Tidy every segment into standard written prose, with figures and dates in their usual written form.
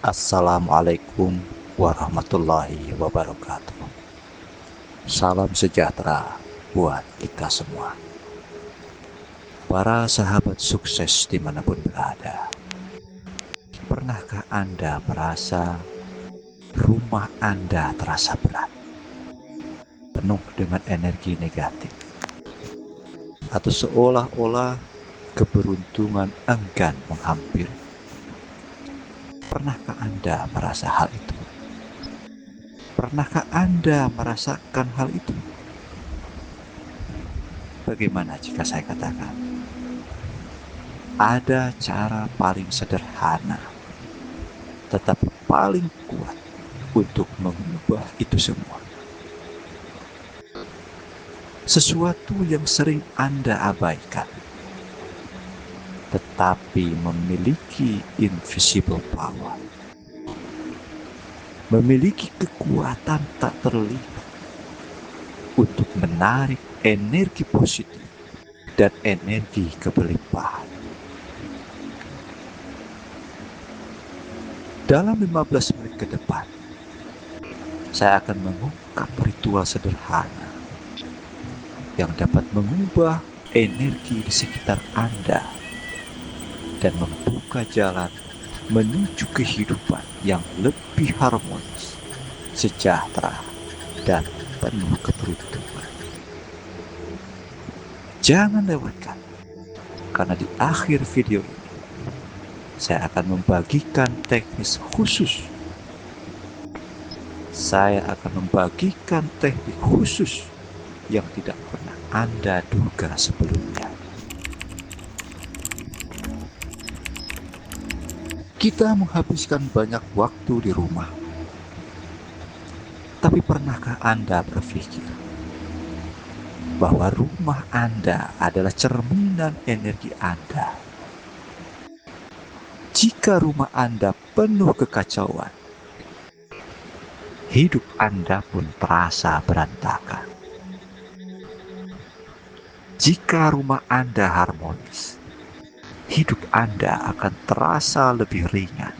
Assalamualaikum warahmatullahi wabarakatuh. Salam sejahtera buat kita semua. Para sahabat sukses dimanapun berada. Pernahkah Anda merasa rumah Anda terasa berat, penuh dengan energi negatif, atau seolah-olah keberuntungan enggan menghampiri? Pernahkah Anda merasa hal itu? Pernahkah Anda merasakan hal itu? Bagaimana jika saya katakan, ada cara paling sederhana, tetapi paling kuat untuk mengubah itu semua. Sesuatu yang sering Anda abaikan, tetapi memiliki invisible power. Memiliki kekuatan tak terlihat untuk menarik energi positif dan energi keberlimpahan. Dalam 15 menit ke depan, saya akan mengungkap ritual sederhana yang dapat mengubah energi di sekitar Anda dan membuka jalan menuju kehidupan yang lebih harmonis, sejahtera, dan penuh keberuntungan. Jangan lewatkan, karena di akhir video ini saya akan membagikan teknis khusus. Saya akan membagikan teknik khusus yang tidak pernah Anda duga sebelumnya. Kita menghabiskan banyak waktu di rumah. Tapi pernahkah Anda berpikir bahwa rumah Anda adalah cerminan energi Anda? Jika rumah Anda penuh kekacauan, hidup Anda pun terasa berantakan. Jika rumah Anda harmonis, hidup Anda akan terasa lebih ringan,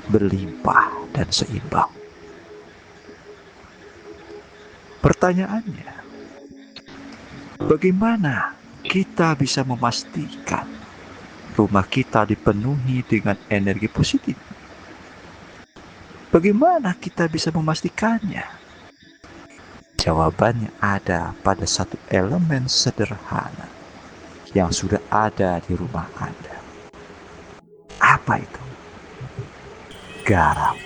berlimpah, dan seimbang. Pertanyaannya, bagaimana kita bisa memastikan rumah kita dipenuhi dengan energi positif? Bagaimana kita bisa memastikannya? Jawabannya ada pada satu elemen sederhana yang sudah ada di rumah Anda. Apa itu? Garam.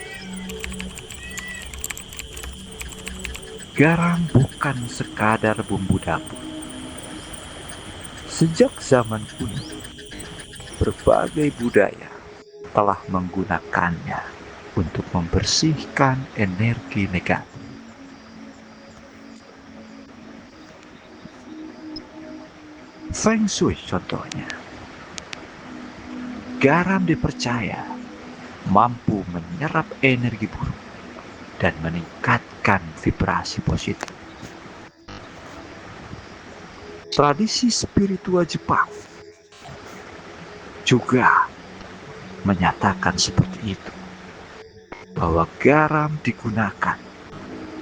Garam bukan sekadar bumbu dapur. Sejak zaman kuno, berbagai budaya telah menggunakannya untuk membersihkan energi negatif. Feng Shui contohnya. Garam dipercaya mampu menyerap energi buruk dan meningkatkan vibrasi positif. Tradisi spiritual Jepang juga menyatakan seperti itu, bahwa garam digunakan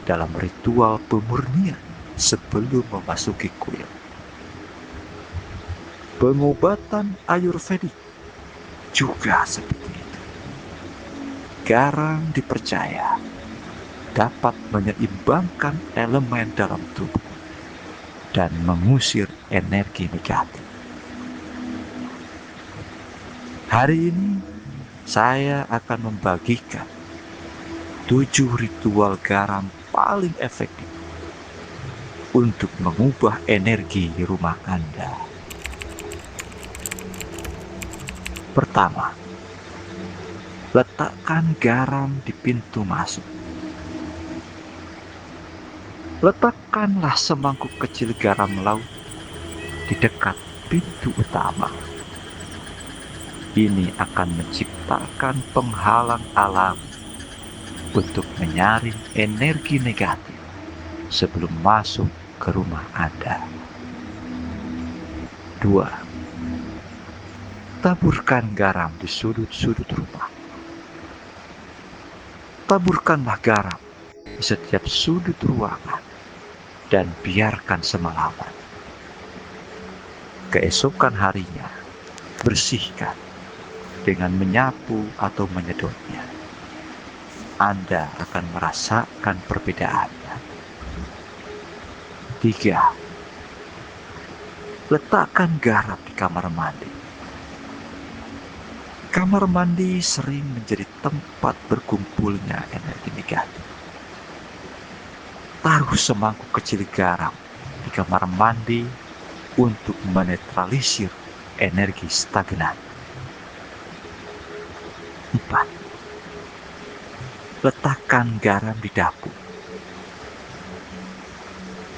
dalam ritual pemurnian sebelum memasuki kuil. Pengobatan Ayurvedik juga seperti itu. Garam dipercaya dapat menyeimbangkan elemen dalam tubuh dan mengusir energi negatif. Hari ini saya akan membagikan 7 ritual garam paling efektif untuk mengubah energi di rumah Anda. Pertama, letakkan garam di pintu masuk. Letakkanlah semangkuk kecil garam laut di dekat pintu utama. Ini akan menciptakan penghalang alam untuk menyaring energi negatif sebelum masuk ke rumah Anda. 2. Taburkan garam di sudut-sudut rumah. Taburkanlah garam di setiap sudut ruangan dan biarkan semalaman. Keesokan harinya, bersihkan dengan menyapu atau menyedotnya. Anda akan merasakan perbedaannya. 3. Letakkan garam di kamar mandi. Kamar mandi sering menjadi tempat berkumpulnya energi negatif. Taruh semangkuk kecil garam di kamar mandi untuk menetralisir energi stagnan. 4. Letakkan garam di dapur.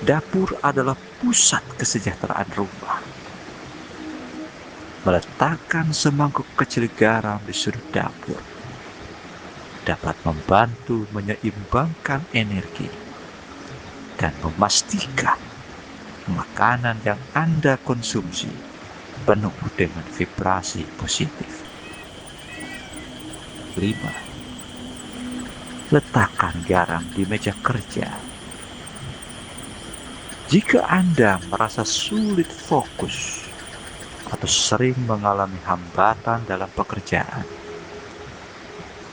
Dapur adalah pusat kesejahteraan rumah. Meletakkan semangkuk kecil garam di sudut dapur dapat membantu menyeimbangkan energi dan memastikan makanan yang Anda konsumsi penuh dengan vibrasi positif. 5. Letakkan garam di meja kerja. Jika Anda merasa sulit fokus atau sering mengalami hambatan dalam pekerjaan,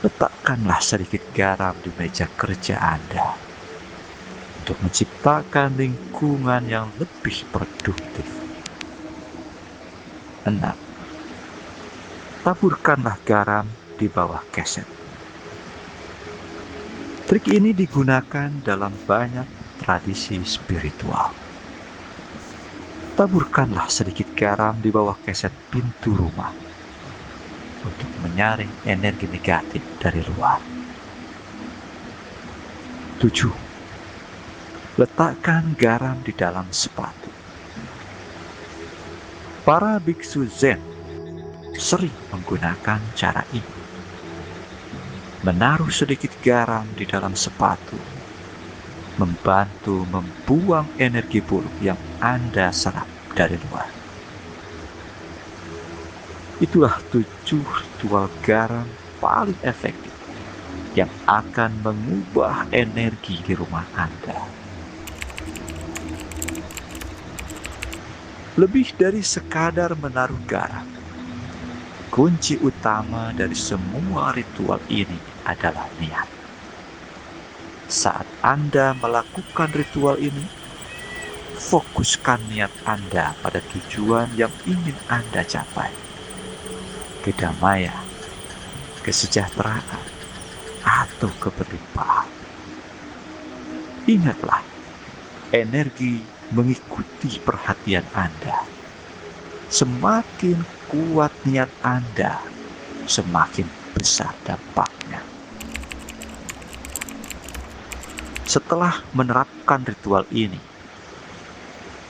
letakkanlah sedikit garam di meja kerja Anda untuk menciptakan lingkungan yang lebih produktif. 6. Taburkanlah garam di bawah keset. Trik ini digunakan dalam banyak tradisi spiritual. Taburkanlah sedikit garam di bawah keset pintu rumah untuk menyaring energi negatif dari luar. 7. Letakkan garam di dalam sepatu. Para biksu Zen sering menggunakan cara ini. Menaruh sedikit garam di dalam sepatu membantu membuang energi buruk yang Anda serap dari luar. Itulah 7 ritual garam paling efektif yang akan mengubah energi di rumah Anda. Lebih dari sekadar menaruh garam, kunci utama dari semua ritual ini adalah niat. Saat Anda melakukan ritual ini, fokuskan niat Anda pada tujuan yang ingin Anda capai. Kedamaian, kesejahteraan, atau keberlimpahan. Ingatlah, energi mengikuti perhatian Anda. Semakin kuat niat Anda, semakin besar dampaknya. Setelah menerapkan ritual ini,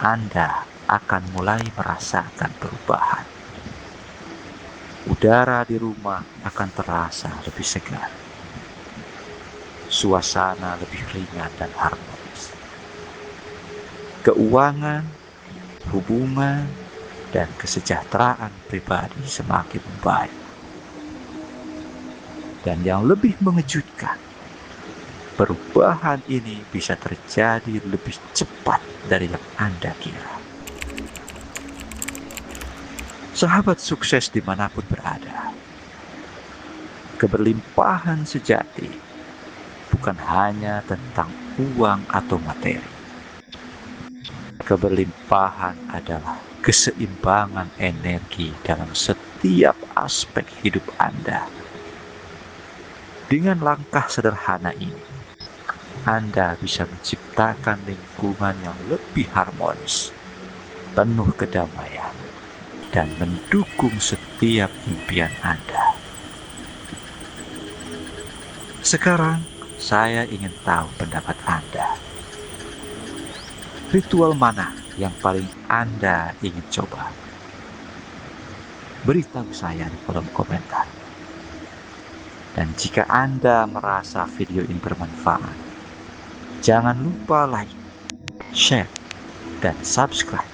Anda akan mulai merasakan perubahan. Udara di rumah akan terasa lebih segar. Suasana lebih ringan dan harmonis. Keuangan, hubungan, dan kesejahteraan pribadi semakin baik. Dan yang lebih mengejutkan, perubahan ini bisa terjadi lebih cepat dari yang Anda kira. Sahabat sukses dimanapun berada, keberlimpahan sejati bukan hanya tentang uang atau materi. Keberlimpahan adalah keseimbangan energi dalam setiap aspek hidup Anda. Dengan langkah sederhana ini, Anda bisa menciptakan lingkungan yang lebih harmonis, penuh kedamaian, dan mendukung setiap impian Anda. Sekarang, saya ingin tahu pendapat Anda. Ritual mana yang paling Anda ingin coba? Beritahu saya di kolom komentar. Dan jika Anda merasa video ini bermanfaat, jangan lupa like, share, dan subscribe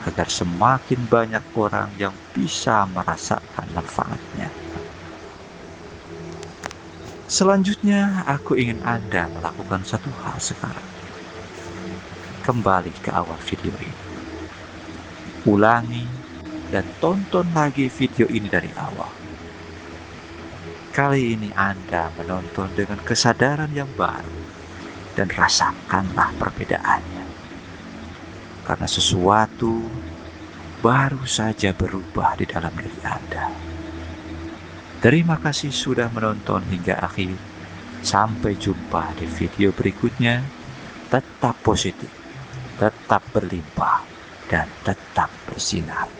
agar semakin banyak orang yang bisa merasakan manfaatnya. Selanjutnya, aku ingin Anda melakukan satu hal sekarang. Kembali ke awal video ini. Ulangi dan tonton lagi video ini dari awal. Kali ini Anda menonton dengan kesadaran yang baru dan rasakanlah perbedaannya. Karena sesuatu baru saja berubah di dalam diri Anda. Terima kasih sudah menonton hingga akhir. Sampai jumpa di video berikutnya. Tetap positif, tetap berlimpah, dan tetap bersinar.